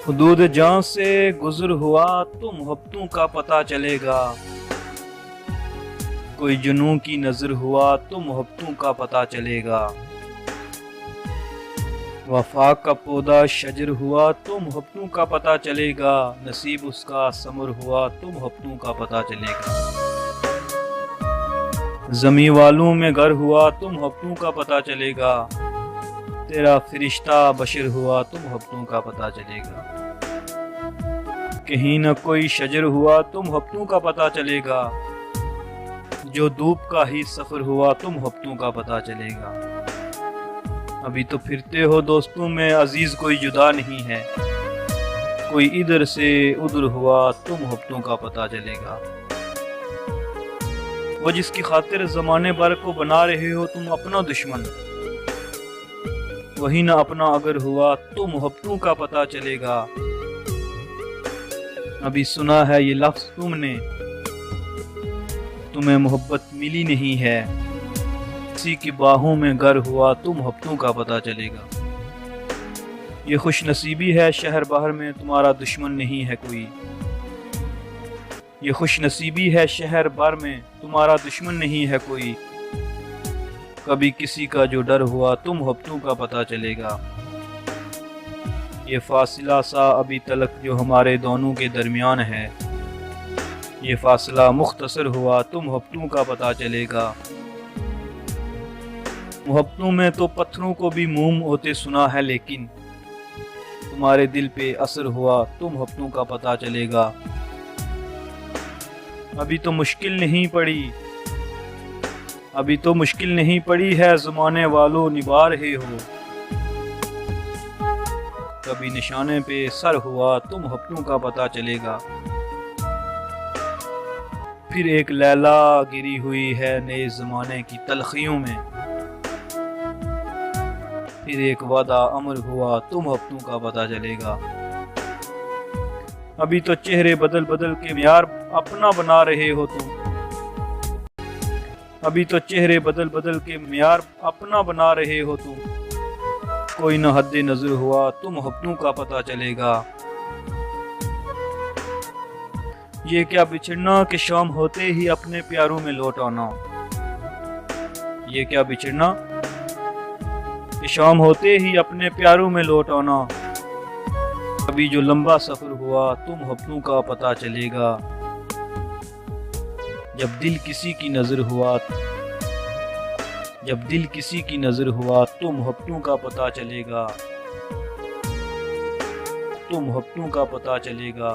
हुदूद जान से गुजर हुआ तो मोहब्बतों का पता चलेगा। कोई जुनून की नजर हुआ तो मोहब्बतों का पता चलेगा। वफा का पौधा शजर हुआ तो मोहब्बतों का पता चलेगा। नसीब उसका समर हुआ तो मोहब्बतों का पता चलेगा। जमी वालों में घर हुआ तो मोहब्बतों का पता चलेगा। तेरा फरिश्ता बशर हुआ तो मोहब्बतों का पता चलेगा। कहीं न कोई शजर हुआ तो मोहब्बतों का पता चलेगा। जो धूप का ही सफर हुआ तो मोहब्बतों का पता चलेगा। अभी तो फिरते हो दोस्तों में अजीज कोई जुदा नहीं है। कोई इधर से उधर हुआ तो मोहब्बतों का पता चलेगा। वो जिसकी खातिर जमाने भर को बना रहे हो तुम अपना दुश्मन, वही ना अपना अगर हुआ तो मोहब्बतों का पता चलेगा। अभी सुना है ये लफ्ज तुमने, तुम्हें मोहब्बत मिली नहीं है। किसी की बाहों में घर हुआ तो मोहब्बतों का पता चलेगा। ये खुश नसीबी है शहर बाहर में तुम्हारा दुश्मन नहीं है कोई। ये खुश नसीबी है शहर बाहर में तुम्हारा दुश्मन नहीं है कोई। कभी किसी का जो डर हुआ तो मोहब्बतों का पता चलेगा। ये फासिला सा अभी तलक जो हमारे दोनों के दरमियान है, ये फासला मुख्तसर हुआ तो मोहब्बतों का पता चलेगा। मोहब्बतों में तो पत्थरों को भी मोम होते सुना है, लेकिन तुम्हारे दिल पे असर हुआ तो मोहब्बतों का पता चलेगा। अभी तो मुश्किल नहीं पड़ी, अभी तो मुश्किल नहीं पड़ी है, ज़माने वालों निभा रहे हो। कभी निशाने पे सर हुआ तो मोहब्बतों का पता चलेगा। फिर एक लैला गिरी हुई है नए ज़माने की तलखियों में। फिर एक वादा अमर हुआ तो मोहब्बतों का पता चलेगा। अभी तो चेहरे बदल बदल के यार अपना बना रहे हो तुम। अभी तो चेहरे बदल बदल के यार अपना बना रहे हो तुम। कोई न हद्दे नजर हुआ तो मोहब्बतों का पता चलेगा। ये क्या बिछड़ना कि शाम होते ही अपने प्यारों में लौट आना। ये क्या बिछड़ना कि शाम होते ही अपने प्यारों में लौट आना। अभी जो लंबा सफर हुआ तो मोहब्बतों का पता चलेगा। जब दिल किसी की नजर हुआ, जब दिल किसी की नजर हुआ तो मोहब्बतों का पता चलेगा। तो मोहब्बतों का पता चलेगा।